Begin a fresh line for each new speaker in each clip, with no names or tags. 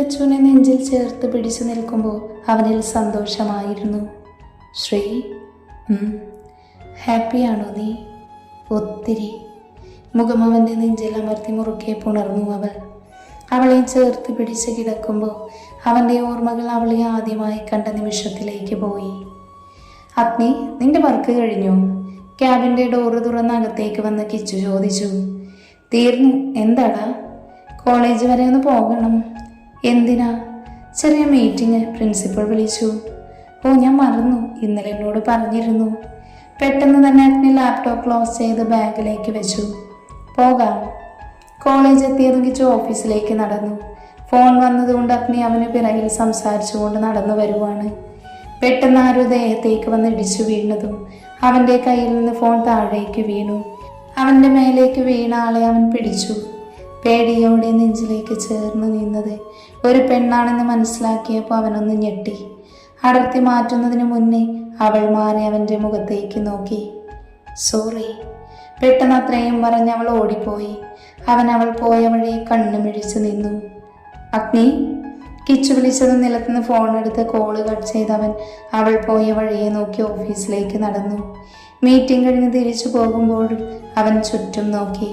ലച്ചുവിനെ നെഞ്ചിൽ ചേർത്ത് പിടിച്ചു നിൽക്കുമ്പോൾ അവനിൽ സന്തോഷമായിരുന്നു. ശ്രീ, ഹാപ്പിയാണോ നീ? ഒത്തിരി. മുഖം അവൻ്റെ നെഞ്ചിൽ അമർത്തി മുറുക്കെ പുണർന്നു അവൾ. അവളെ ചേർത്ത് പിടിച്ച് കിടക്കുമ്പോൾ അവൻ്റെ ഓർമ്മകൾ അവളെ ആദ്യമായി കണ്ട നിമിഷത്തിലേക്ക് പോയി. അഗ്നി, നിന്റെ വർക്ക് കഴിഞ്ഞു? ക്യാബിൻ്റെ ഡോറ് തുറന്ന് അകത്തേക്ക് വന്ന് കിച്ചു ചോദിച്ചു. തീർന്നു. എന്താടാ? കോളേജ് വരെ ഒന്ന് പോകണം. എന്തിനാ? ചെറിയ മീറ്റിംഗ്, പ്രിൻസിപ്പൾ വിളിച്ചു. ഓ, ഞാൻ മറന്നു, ഇന്നലെ എന്നോട് പറഞ്ഞിരുന്നു. പെട്ടെന്ന് തന്നെ അഗ്നി ലാപ്ടോപ്പ് ക്ലോസ് ചെയ്ത് ബാഗിലേക്ക് വെച്ചു. പോകാം. കോളേജ് എത്തിയതും കിച്ചു ഓഫീസിലേക്ക് നടന്നു. ഫോൺ വന്നതുകൊണ്ട് അഗ്നി അവന് പിറകിൽ സംസാരിച്ചുകൊണ്ട് നടന്നു വരുവാണ്. പെട്ടെന്ന് ആരോ ദേഹത്തേക്ക് വന്ന് ഇടിച്ചു വീണതും അവൻ്റെ കയ്യിൽ നിന്ന് ഫോൺ താഴേക്ക് വീണു. അവൻ്റെ മേലേക്ക് വീണ ആളെ അവൻ പിടിച്ചു. പേടിയോടെ നെഞ്ചിലേക്ക് ചേർന്ന് നിന്നത് ഒരു പെണ്ണാണെന്ന് മനസ്സിലാക്കിയപ്പോൾ അവനൊന്ന് ഞെട്ടി. അടർത്തി മാറ്റുന്നതിന് മുന്നേ അവൾ മാറി അവൻ്റെ മുഖത്തേക്ക് നോക്കി. സോറി. പെട്ടെന്ന് അത്രയും പറഞ്ഞ് അവൾ ഓടിപ്പോയി. അവൾ പോയ വഴി കണ്ണുമിഴിച്ചു നിന്നു. അഗ്നി, കിച്ചു വിളിച്ചത് നിലത്തുനിന്ന് ഫോണെടുത്ത് കോള് കട്ട് ചെയ്തവൻ അവൾ പോയ വഴിയെ നോക്കി ഓഫീസിലേക്ക് നടന്നു. മീറ്റിംഗ് കഴിഞ്ഞ് തിരിച്ചു പോകുമ്പോഴും അവൻ ചുറ്റും നോക്കി.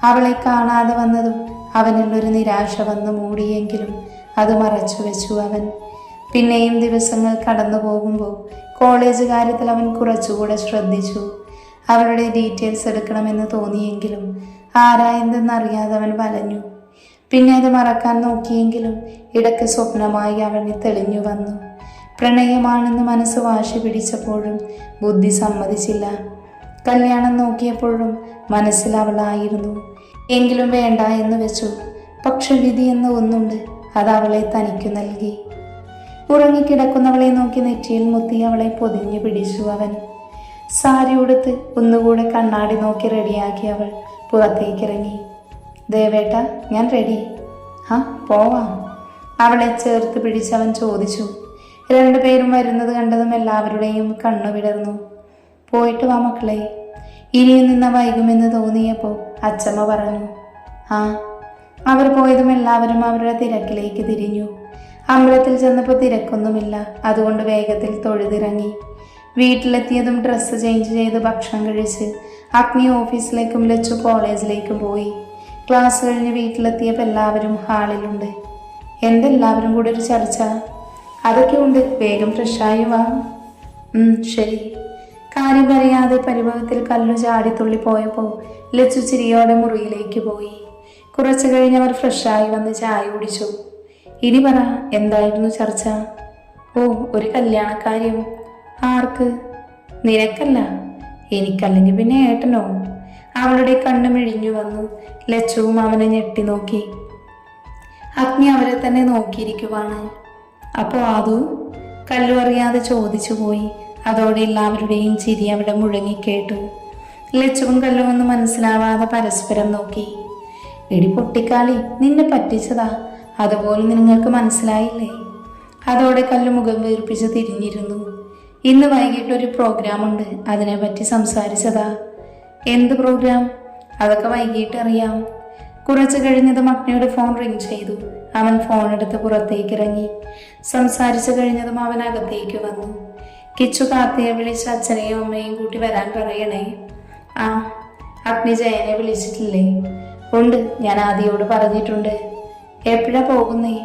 അവളെ കാണാതെ വന്നതും അവനിലൊരു നിരാശ വന്ന് മൂടിയെങ്കിലും അത് മറച്ചു വെച്ചു അവൻ. പിന്നെയും ദിവസങ്ങൾ കടന്നു പോകുമ്പോൾ കോളേജ് കാര്യത്തിൽ അവൻ കുറച്ചുകൂടെ ശ്രദ്ധിച്ചു. അവളുടെ ഡീറ്റെയിൽസ് എടുക്കണമെന്ന് തോന്നിയെങ്കിലും ആരായെന്തെന്നറിയാതെ അവൻ വലഞ്ഞു. പിന്നെ അത് മറക്കാൻ നോക്കിയെങ്കിലും ഇടയ്ക്ക് സ്വപ്നമായി അവന് തെളിഞ്ഞു വന്നു. പ്രണയമാണെന്ന് മനസ്സ് വാശി പിടിച്ചപ്പോഴും ബുദ്ധി സമ്മതിച്ചില്ല. കല്യാണം നോക്കിയപ്പോഴും മനസ്സിൽ അവളായിരുന്നു. എങ്കിലും വേണ്ട എന്ന് വെച്ചു. പക്ഷെ വിധി എന്ന് ഒന്നുണ്ട്, അത് അവളെ തനിക്കു നൽകി. ഉറങ്ങിക്കിടക്കുന്നവളെ നോക്കി നെറ്റിയിൽ മുത്തി അവളെ പൊതിഞ്ഞു പിടിച്ചു അവൻ. സാരി ഉടുത്ത് ഒന്നുകൂടെ കണ്ണാടി നോക്കി റെഡിയാക്കി അവൾ പുറത്തേക്കിറങ്ങി. ദേവേട്ട, ഞാൻ റെഡി. ആ, പോവാം. അവളെ ചേർത്ത് പിടിച്ചവൻ ചോദിച്ചു. രണ്ടുപേരും വരുന്നത് കണ്ടതും എല്ലാവരുടെയും കണ്ണു വിടർന്നു. പോയിട്ട് വാ മക്കളെ. ഇനിയും നിന്ന വൈകുമെന്ന് തോന്നിയപ്പോൾ അച്ചമ്മ പറഞ്ഞു. ആ. അവർ പോയതും എല്ലാവരും അവരുടെ തിരക്കിലേക്ക് തിരിഞ്ഞു. അമ്പലത്തിൽ ചെന്നപ്പോൾ തിരക്കൊന്നുമില്ല. അതുകൊണ്ട് വേഗത്തിൽ തൊഴുതിറങ്ങി. വീട്ടിലെത്തിയതും ഡ്രസ്സ് ചേഞ്ച് ചെയ്ത് ഭക്ഷണം കഴിച്ച് അഗ്നി ഓഫീസിലേക്കും ലച്ചു കോളേജിലേക്കും പോയി. ക്ലാസ് കഴിഞ്ഞ് വീട്ടിലെത്തിയപ്പോൾ എല്ലാവരും ഹാളിലുണ്ട്. എന്തെല്ലാവരും കൂടെ ഒരു ചർച്ച? അതൊക്കെ ഉണ്ട്, വേഗം ഫ്രഷായി വാ. ശരി. കാര്യം പറയാതെ പരിഭവത്തിൽ കല്ലു ചാടിത്തുള്ളി പോയപ്പോൾ ലച്ചു ചിരിയോടെ മുറിയിലേക്ക് പോയി. കുറച്ചു കഴിഞ്ഞവർ ഫ്രഷായി വന്ന് ചായ കുടിച്ചു. ഇനി പറ, എന്തായിരുന്നു ചർച്ച? ഓ, ഒരു കല്യാണക്കാര്യം. ആർക്ക്? നിനക്കല്ല, എനിക്കല്ലെങ്കിൽ പിന്നെ ഏട്ടനോ? അവളുടെ കണ്ണ് മിഴിഞ്ഞു വന്നു. ലച്ചുവും അവനെ ഞെട്ടി നോക്കി. അഗ്നി അവരെ തന്നെ നോക്കിയിരിക്കുവാണ്. അപ്പോൾ ആദു? കല്ലു അറിയാതെ ചോദിച്ചു പോയി. അതോടെ എല്ലാവരുടെയും ചിരി അവിടെ മുഴങ്ങിക്കേട്ടു. ലച്ചുവും കല്ലുമൊന്നും മനസ്സിലാവാതെ പരസ്പരം നോക്കി. എടി പൊട്ടിക്കാളി, നിന്നെ പറ്റിച്ചതാ, അതുപോലെ നിങ്ങൾക്ക് മനസ്സിലായില്ലേ? അതോടെ കല്ലു മുഖം വീർപ്പിച്ച് തിരിഞ്ഞിരുന്നു. ഇന്ന് വൈകിട്ട് ഒരു പ്രോഗ്രാമുണ്ട്, അതിനെപ്പറ്റി സംസാരിച്ചതാ. എന്ത് പ്രോഗ്രാം? അതൊക്കെ വൈകിട്ട് അറിയാം. കുറച്ച് കഴിഞ്ഞതും അഗ്നിയുടെ ഫോൺ റിങ് ചെയ്തു. അവൻ ഫോൺ എടുത്ത് പുറത്തേക്ക് ഇറങ്ങി. സംസാരിച്ചു കഴിഞ്ഞതും അവൻ അകത്തേക്ക് വന്നു. കിച്ചു കാർത്തിയെ വിളിച്ച് അച്ഛനെയും അമ്മയും കൂട്ടി വരാൻ പറയണേ. ആ. അഗ്നി ജയനെ വിളിച്ചിട്ടില്ലേ? ഉണ്ട്, ഞാൻ ആദിയോട് പറഞ്ഞിട്ടുണ്ട്. എപ്പോഴാ പോകുന്നേ?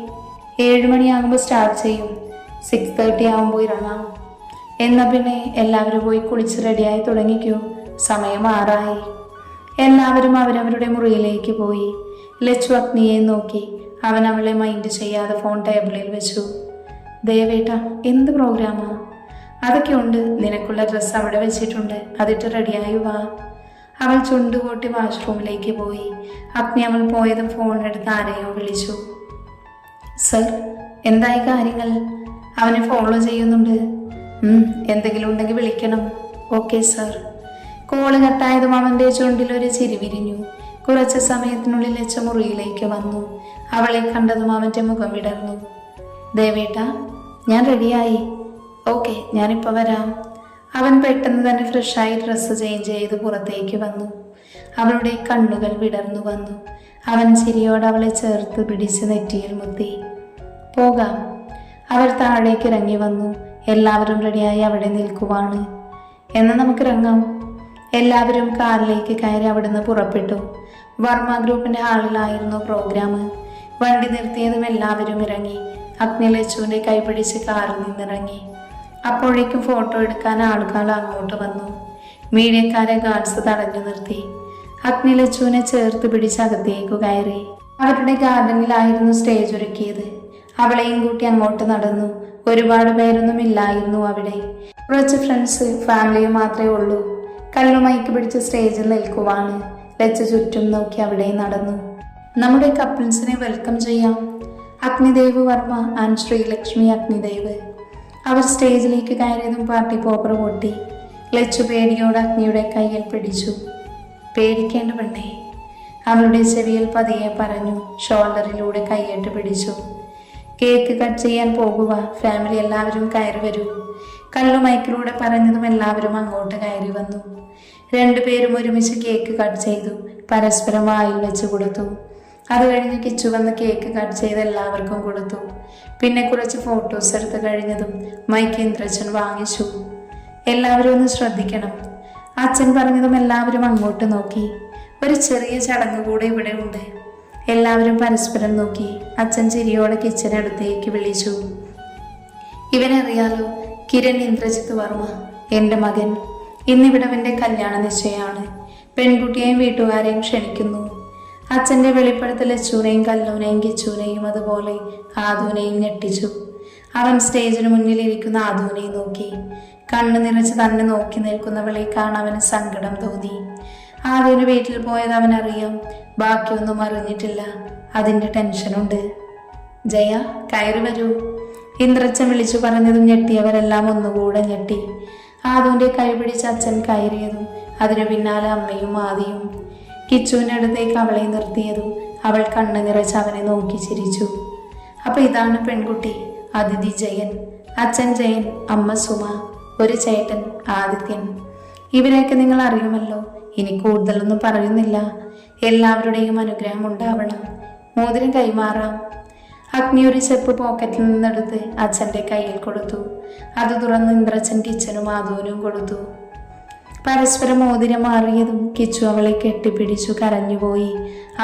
7 മണിയാകുമ്പോൾ സ്റ്റാർട്ട് ചെയ്യും. 6:30 ആകുമ്പോൾ ഇറങ്ങാം. എന്നാൽ പിന്നെ എല്ലാവരും പോയി കുളിച്ച് റെഡിയായി തുടങ്ങിക്കൂ, സമയം 6 എല്ലാവരും അവരവരുടെ മുറിയിലേക്ക് പോയി. ലച്ചു അഗ്നിയെ നോക്കി. അവൻ അവളെ മൈൻഡ് ചെയ്യാതെ ഫോൺ ടേബിളിൽ വെച്ചു. ദേവേട്ട, എന്ത് പ്രോഗ്രാമാ? അതൊക്കെ ഉണ്ട്, നിനക്കുള്ള ഡ്രസ്സ് അവിടെ വെച്ചിട്ടുണ്ട്, അതിട്ട് റെഡിയായി വാ. അവൾ ചുണ്ടുകൂട്ടി വാഷ്റൂമിലേക്ക് പോയി. അഗ്നി അവൾ പോയതും ഫോണെടുത്ത് ആരെയോ വിളിച്ചു. സർ, എന്തായി കാര്യങ്ങൾ? അവനെ ഫോളോ ചെയ്യുന്നുണ്ട്. എന്തെങ്കിലും ഉണ്ടെങ്കിൽ വിളിക്കണം. Okay sir. കോള് കട്ടായതും അവൻ്റെ ചുണ്ടിൽ ഒരു ചിരി വിരിഞ്ഞു. കുറച്ച് സമയത്തിനുള്ളിൽ ലച്ച മുറിയിലേക്ക് വന്നു. അവളെ കണ്ടതും അവൻ്റെ മുഖം വിടർന്നു. ദേവേട്ട, ഞാൻ റെഡിയായി. ഓക്കെ, ഞാനിപ്പോൾ വരാം. അവൻ പെട്ടെന്ന് തന്നെ ഫ്രഷായി ഡ്രസ്സ് ചേഞ്ച് ചെയ്ത് പുറത്തേക്ക് വന്നു. അവളുടെ കണ്ണുകൾ വിടർന്നു വന്നു. അവൻ ചിരിയോടെ അവളെ ചേർത്ത് പിടിച്ച് നെറ്റിയിൽ മുത്തി. പോകാം. അവർ താഴേക്ക് ഇറങ്ങി വന്നു. എല്ലാവരും റെഡിയായി അവിടെ നിൽക്കുവാണ്. എന്നാൽ നമുക്ക് ഇറങ്ങാം. എല്ലാവരും കാറിലേക്ക് കയറി അവിടുന്ന് പുറപ്പെട്ടു. വർമ്മ ഗ്രൂപ്പിന്റെ ഹാളിലായിരുന്നു പ്രോഗ്രാം. വണ്ടി നിർത്തിയതും എല്ലാവരും ഇറങ്ങി. അഗ്നി ലച്ചുവിന്റെ കൈപിടിച്ച് കാറിൽ നിന്നിറങ്ങി. അപ്പോഴേക്കും ഫോട്ടോ എടുക്കാൻ ആളുകൾ അങ്ങോട്ട് വന്നു. മീഡിയക്കാരെ ഗാർഡ്സ് തടഞ്ഞു നിർത്തി. അഗ്നി ലച്ചുവിനെ ചേർത്ത് പിടിച്ച് അകത്തേക്ക് കയറി. അവരുടെ ഗാർഡനിലായിരുന്നു സ്റ്റേജ് ഒരുക്കിയത്. അവളെയും കൂട്ടി അങ്ങോട്ട് നടന്നു. ഒരുപാട് പേരൊന്നും ഇല്ലായിരുന്നു അവിടെ. കുറച്ച് ഫ്രണ്ട്സ്, ഫാമിലിയും മാത്രമേ ഉള്ളൂ. കല്ലുമൈക്ക് പിടിച്ച് സ്റ്റേജിൽ നിൽക്കുവാണ്. ലച്ചു ചുറ്റും നോക്കി അവിടെ നടന്നു. നമ്മുടെ കപ്പിൾസിനെ വെൽക്കം ചെയ്യാം. അഗ്നിദേവ് വർമ്മ ആൻഡ് ശ്രീലക്ഷ്മി അഗ്നിദേവ്. അവർ സ്റ്റേജിലേക്ക് കയറിയതും പാർട്ടി പോപ്പർ പൊട്ടി. ലച്ചു പേടിയോട് അഗ്നിയുടെ കയ്യിൽ പിടിച്ചു. പേടിക്കേണ്ട പെണ്ണേ, അവളുടെ ചെവിയിൽ പതിയെ പറഞ്ഞു. ഷോൾഡറിലൂടെ കൈയിട്ട് പിടിച്ചു. കേക്ക് കട്ട് ചെയ്യാൻ പോകുക, ഫാമിലി എല്ലാവരും കയറി വരൂ. കല്ലുമൈക്കിലൂടെ പറഞ്ഞതും എല്ലാവരും അങ്ങോട്ട് കയറി വന്നു. രണ്ടുപേരും ഒരുമിച്ച് കേക്ക് കട്ട് ചെയ്തു. പരസ്പരം വായിൽ വെച്ച് കൊടുത്തു. അത് കഴിഞ്ഞ് കിച്ചു വന്ന് കേക്ക് കട്ട് ചെയ്ത് എല്ലാവർക്കും കൊടുത്തു. പിന്നെ കുറച്ച് ഫോട്ടോസ് എടുത്ത് കഴിഞ്ഞതും മൈക്ക് ഇന്ദ്രച്ചൻ വാങ്ങിച്ചു. എല്ലാവരും ഒന്ന് ശ്രദ്ധിക്കണം. അച്ഛൻ പറഞ്ഞതും എല്ലാവരും അങ്ങോട്ട് നോക്കി. ഒരു ചെറിയ ചടങ്ങ് കൂടെ ഇവിടെ ഉണ്ട്. എല്ലാവരും പരസ്പരം നോക്കി. അച്ഛൻ ചിരിയോടെ കിച്ചനടുത്തേക്ക് വിളിച്ചു. ഇവനറിയാലോ, കിരൺ ഇന്ദ്രജിത്ത് വർമ്മ, എൻ്റെ മകൻ. ഇന്നിവിടവൻ്റെ കല്യാണ നിശ്ചയമാണ്. പെൺകുട്ടിയെയും വീട്ടുകാരെയും ക്ഷണിക്കുന്നു. അച്ഛൻ്റെ വെളിപ്പെടുത്തൽ ലച്ചുവിനെയും കല്ലൂനെയും കിച്ചുവിനെയും അതുപോലെ ആദുവിനെയും ഞെട്ടിച്ചു. അവൻ സ്റ്റേജിന് മുന്നിലിരിക്കുന്ന ആദുവിനെ നോക്കി. കണ്ണു നിറച്ച് തന്നെ നോക്കി നിൽക്കുന്നവളെ കാണാൻ അവന് സങ്കടം തോന്നി. ആദ്യം വീട്ടിൽ പോയത് അവനറിയാം. ബാക്കിയൊന്നും അറിഞ്ഞിട്ടില്ല. അതിൻ്റെ ടെൻഷനുണ്ട്. ജയ, കയറി വരൂ. ഇന്ദ്രച്ചൻ വിളിച്ചു പറഞ്ഞതും ഞെട്ടിയവരെല്ലാം ഒന്നുകൂടെ ഞെട്ടി. ആദുവിൻ്റെ കൈ പിടിച്ച് അച്ഛൻ കയറിയതും അതിനു പിന്നാലെ അമ്മയും ആദിയും. കിച്ചുവിൻ്റെ അടുത്തേക്ക് അവളെ നിർത്തിയതും അവൾ കണ്ണു നിറച്ച് അവനെ നോക്കി ചിരിച്ചു. അപ്പൊ ഇതാണ് പെൺകുട്ടി, അതിഥി ജയൻ. അച്ഛൻ ജയൻ, അമ്മ സുമ, ഒരു ചേട്ടൻ ആദിത്യൻ. ഇവരെയൊക്കെ നിങ്ങൾ അറിയുമല്ലോ. ഇനി കൂടുതലൊന്നും പറയുന്നില്ല. എല്ലാവരുടെയും അനുഗ്രഹം ഉണ്ടാവണം. മോതിരം കൈമാറാം. അഗ്നി ഒരു ചെപ്പ് പോക്കറ്റിൽ നിന്നെടുത്ത് അച്ഛൻ്റെ കയ്യിൽ കൊടുത്തു. അത് തുറന്ന് ഇന്ദ്രച്ചൻ കിച്ചനും ആദുവിനും കൊടുത്തു. പരസ്പരം മോതിരം മാറിയതും കിച്ചു അവളെ കെട്ടിപ്പിടിച്ചു കരഞ്ഞുപോയി.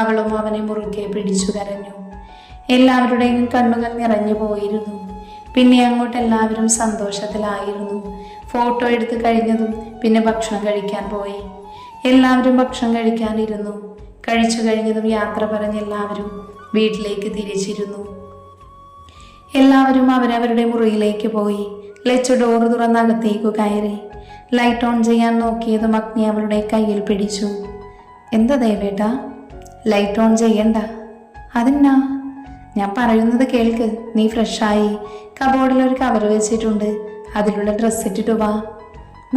അവളും അവനെ മുറുകെ പിടിച്ചു കരഞ്ഞു. എല്ലാവരുടെയും കണ്ണുകൾ നിറഞ്ഞു പോയിരുന്നു. പിന്നെ അങ്ങോട്ട് എല്ലാവരും സന്തോഷത്തിലായിരുന്നു. ഫോട്ടോ എടുത്ത് കഴിഞ്ഞതും പിന്നെ ഭക്ഷണം കഴിക്കാൻ പോയി. എല്ലാവരും ഭക്ഷണം കഴിക്കാനിരുന്നു. കഴിച്ചു കഴിഞ്ഞതും യാത്ര പറഞ്ഞ് എല്ലാവരും വീട്ടിലേക്ക് തിരിച്ചിരുന്നു. എല്ലാവരും അവരവരുടെ മുറിയിലേക്ക് പോയി. ലച്ചു ഡോറ് തുറന്ന് അകത്തേക്ക് കയറി. ലൈറ്റ് ഓൺ ചെയ്യാൻ നോക്കിയതും അഗ്നി അവളുടെ കയ്യിൽ പിടിച്ചു. എന്താ ദേവേട്ടാ? ലൈറ്റ് ഓൺ ചെയ്യണ്ട. അതെന്നാ? ഞാൻ പറയുന്നത് കേൾക്ക്. നീ ഫ്രഷായി കബോർഡിൽ ഒരു കവർ വെച്ചിട്ടുണ്ട്. അതിലുള്ള ഡ്രസ്സ് ഇട്ടിട്ട് വാ.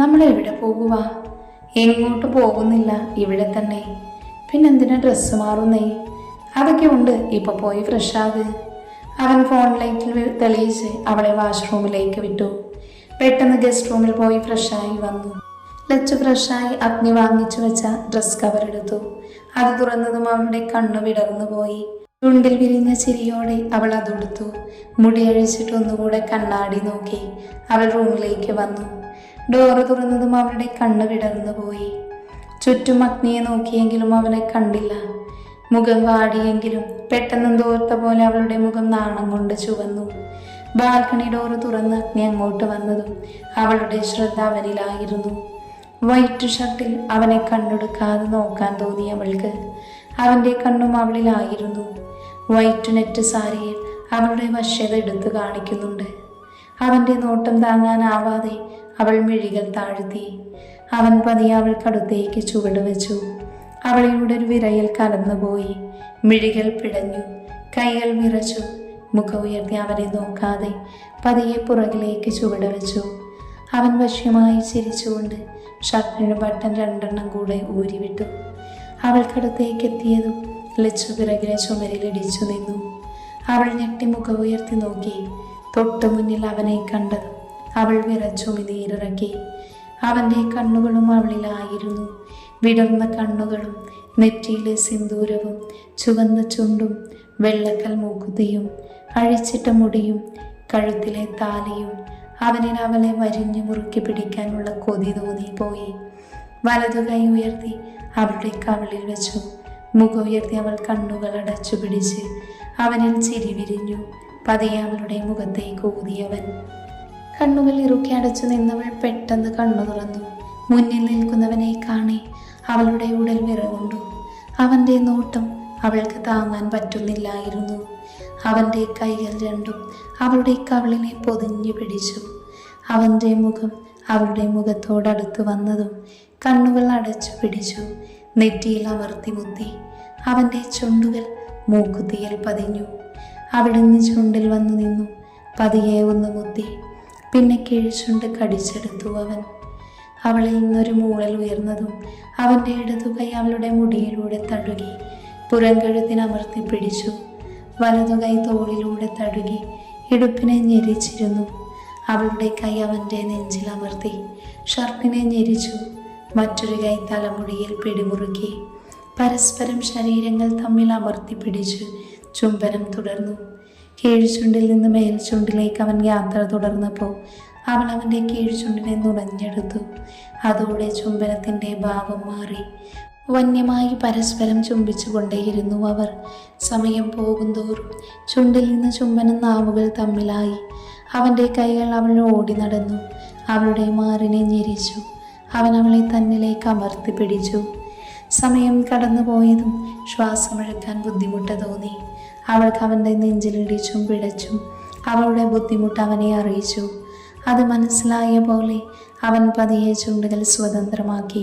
നമ്മൾ എവിടെ പോകുക? എങ്ങോട്ട് പോകുന്നില്ല, ഇവിടെ തന്നെ. പിന്നെന്തിനാ ഡ്രസ്സ് മാറുന്നേ? അതൊക്കെ ഉണ്ട്. ഇപ്പൊ പോയി ഫ്രഷാക്. അവൻ ഫോൺ ലൈറ്റിൽ തെളിയിച്ച് അവളെ വാഷ്റൂമിലേക്ക് വിട്ടു. പെട്ടെന്ന് ഗസ്റ്റ് റൂമിൽ പോയി ഫ്രഷായി വന്നു. ലച്ചു ഫ്രഷായി അഗ്നി വാങ്ങിച്ചു വെച്ച ഡ്രസ് കവർ എടുത്തു. അത് തുറന്നതും അവളുടെ കണ്ണു വിടർന്നു പോയി. ചുണ്ടിൽ വിരിഞ്ഞ ചിരിയോടെ അവൾ അതെടുത്തു. മുടി അഴിച്ചിട്ട് ഒന്നുകൂടെ കണ്ണാടി നോക്കി. അവൾ റൂമിലേക്ക് വന്നു. ഡോറ് തുറന്നതും അവളുടെ കണ്ണ് വിടർന്നു പോയി. ചുറ്റും അഗ്നിയെ നോക്കിയെങ്കിലും അവനെ കണ്ടില്ല. മുഖം വാടിയെങ്കിലും പെട്ടെന്നെന്തോർത്ത പോലെ അവളുടെ മുഖം നാണം കൊണ്ട് ചുവന്നു. ബാൽക്കണി ഡോറ് തുറന്ന് അഗ്നി അങ്ങോട്ട് വന്നതും അവളുടെ ശ്രദ്ധ അവനിലായിരുന്നു. വൈറ്റ് ഷർട്ടിൽ അവനെ കണ്ണെടുക്കാതെ നോക്കാൻ തോന്നി അവൾക്ക്. അവൻ്റെ കണ്ണും അവളിലായിരുന്നു. വൈറ്റ് നെറ്റ് സാരിയിൽ അവളുടെ വശ്യത എടുത്തു കാണിക്കുന്നുണ്ട്. അവൻ്റെ നോട്ടം താങ്ങാനാവാതെ അവൾ മിഴികൾ താഴ്ത്തി. അവൻ പതിയെ അവൾക്കടുത്തേക്ക് ചുവട് വെച്ചു. അവളിലൂടെ ഒരു വിരയിൽ കടന്നുപോയി. മിഴികൾ പിടഞ്ഞു, കൈകൾ വിറച്ചു. മുഖം ഉയർത്തി അവനെ നോക്കാതെ പതിയെ പുറകിലേക്ക് ചുവട് വെച്ചു. അവൻ വശ്യമായി ചിരിച്ചുകൊണ്ട് ഷർട്ടിന് ബട്ടൺ 2 കൂടെ ഊരിവിട്ടു. അവൾക്കടുത്തേക്ക് എത്തിയതും ലച്ചു പിറകിലെ ചുമരിലിടിച്ചു നിന്നു. അവൾ ഞെട്ടി മുഖം ഉയർത്തി നോക്കി. തൊട്ടു മുന്നിൽ അവനെ കണ്ടതും അവൾ വിറച്ചുമിനീരിറക്കി. അവൻ്റെ കണ്ണുകളും അവളിലായിരുന്നു. വിടർന്ന കണ്ണുകളും നെറ്റിയിലെ സിന്ദൂരവും ചുവന്ന ചുണ്ടും വെള്ളക്കൽ മൂക്കുത്തിയും അഴിച്ചിട്ട മുടിയും കഴുത്തിലെ താലിയും അവളെ വരിഞ്ഞു മുറുക്കി പിടിക്കാനുള്ള കൊതി തോന്നിപ്പോയി. വലതു കൈ ഉയർത്തി അവളുടെ കവിളിൽ വെച്ചു. മുഖം ഉയർത്തി അവൾ കണ്ണുകൾ അടച്ചു പിടിച്ച് അവനിൽ ചിരി വിരിഞ്ഞു. പതിയെ അവളുടെ മുഖത്തേക്ക് ഊതിയവൻ. കണ്ണുകൾ ഇറുക്കി അടച്ചു നിന്നവൾ പെട്ടെന്ന് കണ്ണു തുറന്നു. മുന്നിൽ നിൽക്കുന്നവനെ കാണി അവളുടെ ഉടൽ വിറകൊണ്ടു. അവൻ്റെ നോട്ടം അവൾക്ക് താങ്ങാൻ പറ്റുന്നില്ലായിരുന്നു. അവൻ്റെ കൈകൾ രണ്ടും അവളുടെ കവിളിനെ പൊതിഞ്ഞു പിടിച്ചു. അവൻ്റെ മുഖം അവളുടെ മുഖത്തോടടുത്ത് വന്നതും കണ്ണുകൾ അടച്ചു പിടിച്ചു. നെറ്റിയിൽ അമർത്തി മുത്തി. അവൻ്റെ ചുണ്ടുകൾ മൂക്കുത്തിയിൽ പതിഞ്ഞു. അവിടുന്ന് ചുണ്ടിൽ വന്നു നിന്നു. പതിയെ ഒന്ന് മുത്തി. പിന്നെ കിഴിച്ചുണ്ട് കടിച്ചെടുത്തു അവൻ. അവളിൽ നിന്നൊരു മൂളൽ ഉയർന്നതും അവൻ്റെ ഇടതുകൈ അവളുടെ മുടിയിലൂടെ തഴുകി പുറംകഴുത്തിനമർത്തി പിടിച്ചു. വലതുകൈ തോളിലൂടെ തഴുകി ഇടുപ്പിനെ ഞെരിച്ചിരുന്നു. അവളുടെ കൈ അവൻ്റെ നെഞ്ചിലമർത്തി ഷർട്ടിനെ ഞെരിച്ചു. മറ്റൊരു കൈ തലമുടിയിൽ പിടിമുറുക്കി. പരസ്പരം ശരീരങ്ങൾ തമ്മിൽ അമർത്തി പിടിച്ചു ചുംബനം തുടർന്നു. കീഴ്ചുണ്ടിൽ നിന്ന് മേൽചുണ്ടിലേക്ക് അവൻ യാത്ര തുടർന്നപ്പോൾ അവൾ അവൻ്റെ കീഴ്ചുണ്ടിനെ നുണഞ്ഞെടുത്തു. അതോടെ ചുംബനത്തിൻ്റെ ഭാവം മാറി. വന്യമായി പരസ്പരം ചുംബിച്ചു കൊണ്ടേയിരുന്നു അവർ. സമയം പോകുന്തോറും ചുണ്ടിൽ നിന്ന് ചുംബന നാവുകൾ തമ്മിലായി. അവൻ്റെ കൈകൾ അവൾ ഓടി നടന്നു. അവളുടെ മാറിനെ ഞെരിച്ചു. അവൻ അവളെ തന്നിലേക്ക് അമർത്തി പിടിച്ചു. സമയം കടന്നുപോയതും ശ്വാസമെടുക്കാൻ ബുദ്ധിമുട്ട് തോന്നി. അവൾക്ക് അവൻ്റെ നെഞ്ചിലിടിച്ചും പിടച്ചും അവളുടെ ബുദ്ധിമുട്ട് അവനെ അറിയിച്ചു. അത് മനസ്സിലായ പോലെ അവൻ പതിയെ ചുണ്ടുകൾ സ്വതന്ത്രമാക്കി.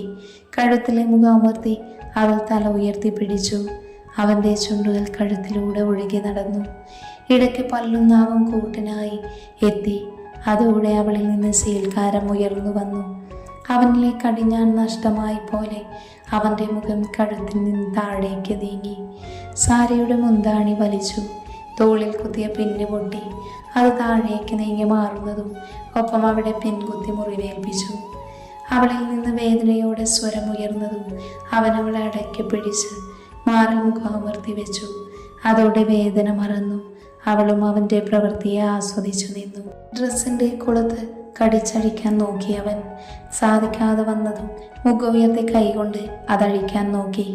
കഴുത്തിലെ മുഖമർത്തി അവൾ തല ഉയർത്തി പിടിച്ചു. അവൻ്റെ ചുണ്ടുകൾ കഴുത്തിലൂടെ ഒഴുകി നടന്നു. ഇടയ്ക്ക് പല്ലും നാവും കൂട്ടിനായി എത്തി. അതോടെ അവളിൽ നിന്ന് സീൽക്കാരം ഉയർന്നു വന്നു. അവനിലെ കടിഞ്ഞാൻ നഷ്ടമായി പോലെ അവൻ്റെ മുഖം കഴുത്തിൽ നിന്ന് താഴേക്ക് നീങ്ങി. സാരിയുടെ മുന്താണി വലിച്ചു. തോളിൽ കുത്തിയ പിന്ന് പൊട്ടി. അത് താഴേക്ക് നീങ്ങി മാറുന്നതും ഒപ്പം അവിടെ പിൻകുത്തി മുറിവേൽപ്പിച്ചു. അവളിൽ നിന്ന് വേദനയോടെ സ്വരമുയർന്നതും അവൻ അവളെ അടക്കി പിടിച്ച് മാറിൽ മുഖമർത്തി വെച്ചു. അതോടെ വേദന മറന്നു. അവളും അവൻ്റെ പ്രവൃത്തിയെ ആസ്വദിച്ചു നിന്നു. ഡ്രസ്സിൻ്റെ കുളത്ത് കടിച്ചഴിക്കാൻ നോക്കിയവൻ സാധിക്കാതെ വന്നതും മുഖമുയർത്തി കൈകൊണ്ട് അതഴിക്കാൻ നോക്കി.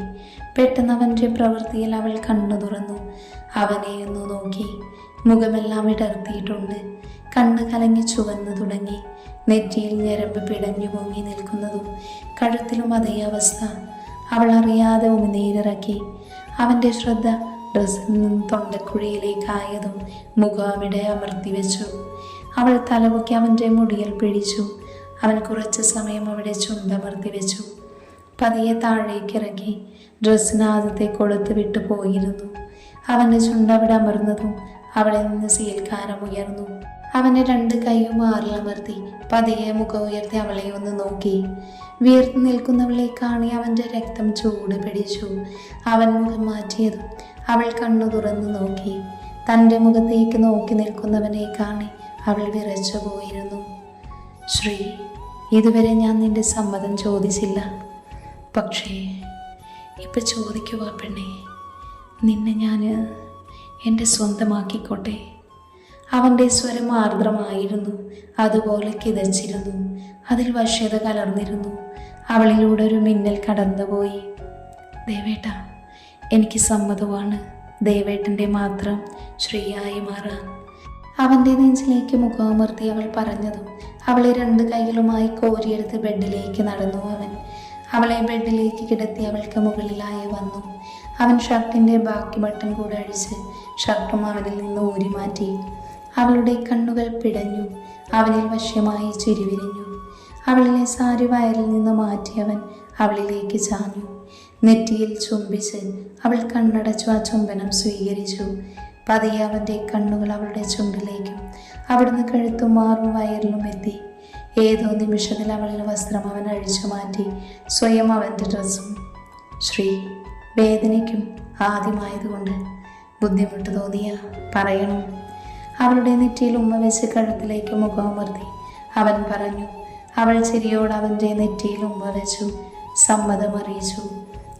പെട്ടെന്ന് അവൻ്റെ പ്രവൃത്തിയിൽ അവൾ കണ്ണു തുറന്നു. അവനെ ഒന്ന് നോക്കി. മുഖമെല്ലാം ഇടർത്തിയിട്ടുണ്ട്. കണ്ണ് കലങ്ങി ചുവന്നു തുടങ്ങി. നെറ്റിയിൽ ഞരമ്പ് പിടഞ്ഞു പൊങ്ങി നിൽക്കുന്നതും കഴുത്തിലും അതേ അവസ്ഥ. അവൾ അറിയാതെ ഉമിനീരിറക്കി. അവൻ്റെ ശ്രദ്ധ ഡ്രസ്സിൽ നിന്നും തൊണ്ടക്കുഴിയിലേക്കായതും മുഖമിടെ അമർത്തി വെച്ചു. അവൾ തലപൊക്കി അവൻ്റെ മുടിയിൽ പിടിച്ചു. അവൻ കുറച്ച് സമയം അവിടെ ചുണ്ടമർത്തി വെച്ചു. പതിയെ താഴേക്കിറക്കി. ഡ്രസ്സിന് ആദ്യത്തെ കൊളുത്ത് വിട്ടു പോയിരുന്നു. അവൻ്റെ ചുണ്ടവിടെ അമർന്നതും അവിടെ നിന്ന് സീൽക്കാരം ഉയർന്നു. അവൻ്റെ രണ്ട് കൈയും മാറിലമർത്തി പതിയെ മുഖം ഉയർത്തി അവളെ ഒന്ന് നോക്കി. വീർത്ത് നിൽക്കുന്നവളെ കാണി അവൻ്റെ രക്തം ചൂട് പിടിച്ചു. അവൻ മുഖം മാറ്റിയതും അവൾ കണ്ണു തുറന്നു നോക്കി. തൻ്റെ മുഖത്തേക്ക് നോക്കി നിൽക്കുന്നവനെ കാണി അവൾ വിറച്ചു പോയിരുന്നു. ശ്രീ, ഇതുവരെ ഞാൻ നിന്റെ സമ്മതം ചോദിച്ചില്ല. പക്ഷേ ഇപ്പം ചോദിക്കുക പെണ്ണേ, നിന്നെ ഞാൻ എൻ്റെ സ്വന്തമാക്കിക്കോട്ടെ. അവൻ്റെ സ്വരം ആർദ്രമായിരുന്നു. അതുപോലെ കിതച്ചിരുന്നു. അതിൽ വശ്യത കലർന്നിരുന്നു. അവളിലൂടെ ഒരു മിന്നൽ കടന്നുപോയി. ദേവേട്ട, എനിക്ക് സമ്മതമാണ്. ദേവേട്ടൻ്റെ മാത്രം ശ്രീയായി മാറാൻ. അവൻ്റെ നെഞ്ചിലേക്ക് മുഖമർത്തി അവൾ പറഞ്ഞതും അവളെ രണ്ട് കൈകളുമായി കോരിയെടുത്ത് ബെഡിലേക്ക് നടന്നു അവൻ. അവളെ ബെഡിലേക്ക് കിടത്തി അവൾക്ക് മുകളിലായി വന്നു. അവൻ ഷർട്ടിൻ്റെ ബാക്കി ബട്ടൺ കൂടെ അഴിച്ച് ഷർട്ടും അവനിൽ നിന്ന് ഊരി മാറ്റി. അവളുടെ കണ്ണുകൾ പിടഞ്ഞു. അവനിൽ വശ്യമായി ചിരിവിരിഞ്ഞു. അവളിലെ സാരി വയറിൽ നിന്ന് മാറ്റിയവൻ അവളിലേക്ക് ചാഞ്ഞു. നെറ്റിയിൽ ചുംബിച്ച് അവൾ കണ്ണടച്ചു ആ ചുംബനം സ്വീകരിച്ചു. പതിയെ അവൻ്റെ കണ്ണുകൾ അവളുടെ ചുണ്ടിലേക്കും അവിടുന്ന് കഴുത്തും മാറും വയറിലും എത്തി. ഏതോ നിമിഷത്തിൽ അവളുടെ വസ്ത്രം അവൻ അഴിച്ചു മാറ്റി. സ്വയം അവൻ്റെ ഡ്രസ്സും. ശ്രീ, വേദനയ്ക്കും ആദ്യമായതുകൊണ്ട് ബുദ്ധിമുട്ട് തോന്നിയ പറയണം. അവളുടെ നെറ്റിയിൽ ഉമ്മ വെച്ച് കഴുത്തിലേക്ക് മുഖമർത്തി അവൻ പറഞ്ഞു. അവൾ ചിരിയോട് അവൻ്റെ നെറ്റിയിൽ ഉമ്മ വെച്ചു. സമ്മതം അറിയിച്ചു.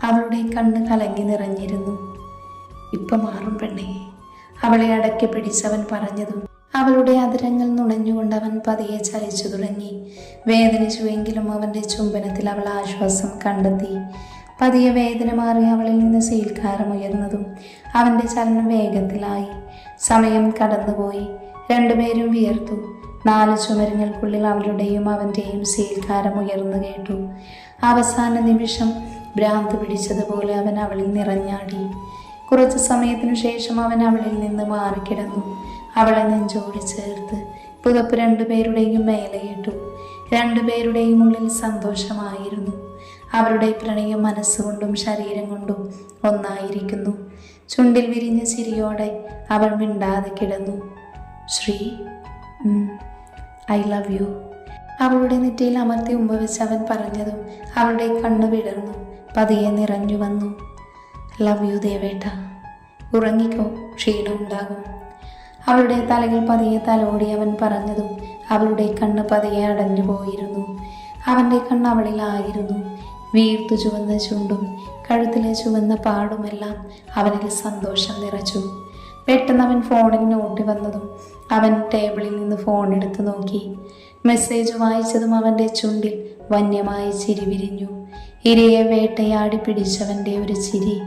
അവളുടെ കണ്ണ് കലങ്ങി നിറഞ്ഞിരുന്നു. ഇപ്പം മാറും പെണ്ണേ. അവളെ അടക്കി പിടിച്ചവൻ പറഞ്ഞതും അവളുടെ അതിരങ്ങൾ നുണഞ്ഞുകൊണ്ട് അവൻ പതിയെ ചലിച്ചു തുടങ്ങി. വേദനിച്ചുവെങ്കിലും അവൻ്റെ ചുംബനത്തിൽ അവൾ ആശ്വാസം കണ്ടെത്തി. പതിയെ വേദന മാറി അവളിൽ നിന്ന് സീൽക്കാരമുയർന്നതും അവൻ്റെ ചലനം വേഗത്തിലായി. സമയം കടന്നുപോയി. രണ്ടുപേരും വിയർത്തു. 4 ചുമരുകൾക്കുള്ളിൽ അവളുടെയും അവൻ്റെയും സീൽക്കാരം ഉയർന്നു കേട്ടു. അവസാന നിമിഷം ഭ്രാന്ത് പിടിച്ചതുപോലെ അവൻ അവളിൽ നിറഞ്ഞാടി. കുറച്ചു സമയത്തിനു ശേഷം അവൻ അവളിൽ നിന്ന് മാറിക്കിടന്നു. അവളെ നെഞ്ചോട് ചേർത്ത് പുതപ്പ് രണ്ടുപേരുടെയും മേലെയിട്ടു. രണ്ടുപേരുടെയും ഉള്ളിൽ സന്തോഷമായിരുന്നു. അവരുടെ പ്രണയം മനസ്സുകൊണ്ടും ശരീരം കൊണ്ടും ഒന്നായിരിക്കുന്നു. ചുണ്ടിൽ വിരിഞ്ഞ ചിരിയോടെ അവൾ മിണ്ടാതെ കിടന്നു. Shri, I love you. അവളുടെ നെറ്റിയിൽ അമർത്തി ഉമ്മ വെച്ച് അവൻ പറഞ്ഞതും അവളുടെ കണ്ണു വിടർന്നു. പതിയെ നിറഞ്ഞു വന്നു. ലവ് യു ദേവേട്ട. ഉറങ്ങിക്കോ, ക്ഷീണം ഉണ്ടാകും. അവളുടെ തലയിൽ പതിയെ തലോടി അവൻ പറഞ്ഞതും അവളുടെ കണ്ണ് പതിയെ അടഞ്ഞു പോയിരുന്നു. അവൻ്റെ കണ്ണ് അവളിലായിരുന്നു. വീർത്തു ചുവന്ന ചുണ്ടും കഴുത്തിലെ ചുവന്ന പാടുമെല്ലാം അവനിൽ സന്തോഷം നിറച്ചു. പെട്ടെന്ന് അവൻ ഫോണിൽ നോട്ടി വന്നതും അവൻ ടേബിളിൽ നിന്ന് ഫോൺ എടുത്തു നോക്കി. മെസ്സേജ് വായിച്ചതും അവൻ്റെ ചുണ്ടിൽ വന്യമായി ചിരി വിരിഞ്ഞു. ഇരയെ വേട്ടയാടി പിടിച്ചവൻ്റെ ഒരു ചിരി.